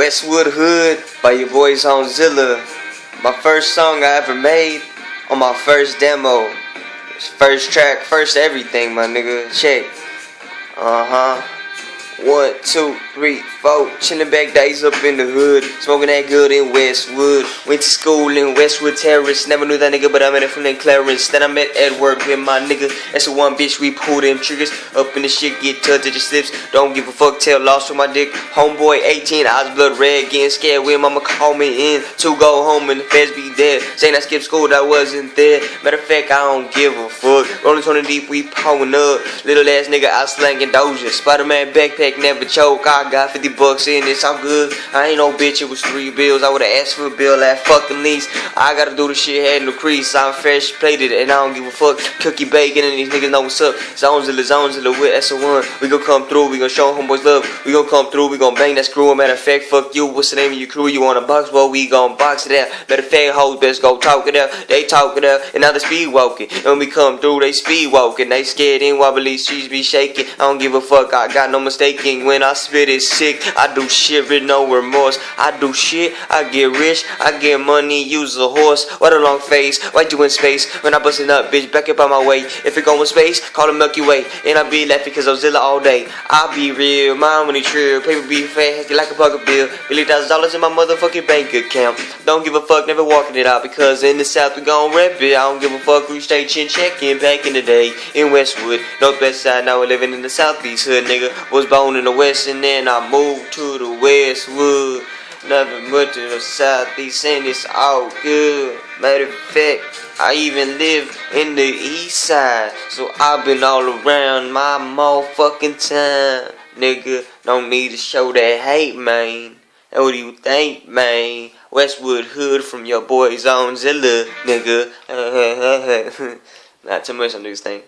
Westwood Hood by your boy Zonezilla. My first song I ever made on my first demo. First track, first everything, my nigga. Check. 1, 2, 3, 4. Chillin' back days up in the hood. Smoking that good in Westwood. Went to school in Westwood Terrace. Never knew that nigga, but I met him from then Clarence. Then I met Edward with my nigga. That's the one bitch we pull them triggers. Up in the shit, get touched at your slips. Don't give a fuck, tail lost with my dick. Homeboy 18, eyes blood red. Getting scared when mama call me in to go home and the feds be dead. Saying I skipped school, that wasn't there. Matter of fact, I don't give a fuck. Rolling 20 deep, we pulling up. Little ass nigga out slanging Doja. Spider-Man backpack never choke. I got 50 bucks in this, I'm good. I ain't no bitch, it was 3 bills. I would've asked for a bill at fucking least. I gotta do the shit, had no crease. I'm fresh plated and I don't give a fuck. Cookie bacon and these niggas know what's up. Zonezilla with S1. We gon' come through, we gon' show homeboys love. We gon' come through, we gon' bang that screw. Matter of fact, fuck you, what's the name of your crew? You want a box? Well, we gon' box it out. Matter of fact, hoes best go talk it out. They talk it out, and now they speed walking. And when we come through, they speed walking. They scared and wobbly, streets be shaking. I don't give a fuck, I got no mistaking. When I spit it sick, I do shit with no remorse. I do shit, I get rich, I get money, use a horse. What a long face, why you in space? When I bustin' up, bitch, back up on my way. If it go in space, call it Milky Way. And I be laughing cause Zonezilla all day. I be real, my money trill. Paper be fat, hectic like a bucket bill. $50,000 in my motherfucking bank account. Don't give a fuck, never walking it out. Because in the South we gon' rep it. I don't give a fuck, we stay chin checking. Back in the day, in Westwood, Northwest side, now we're living in the Southeast hood, nigga. Was born in the West and then I moved to the Westwood. Nothing but to the Southeast and it's all good. Matter of fact, I even live in the East Side. So I've been all around my motherfucking time. Nigga, don't need to show that hate, man. And what do you think, man? Westwood Hood from your boy Zonezilla, nigga. Not too much on this thing.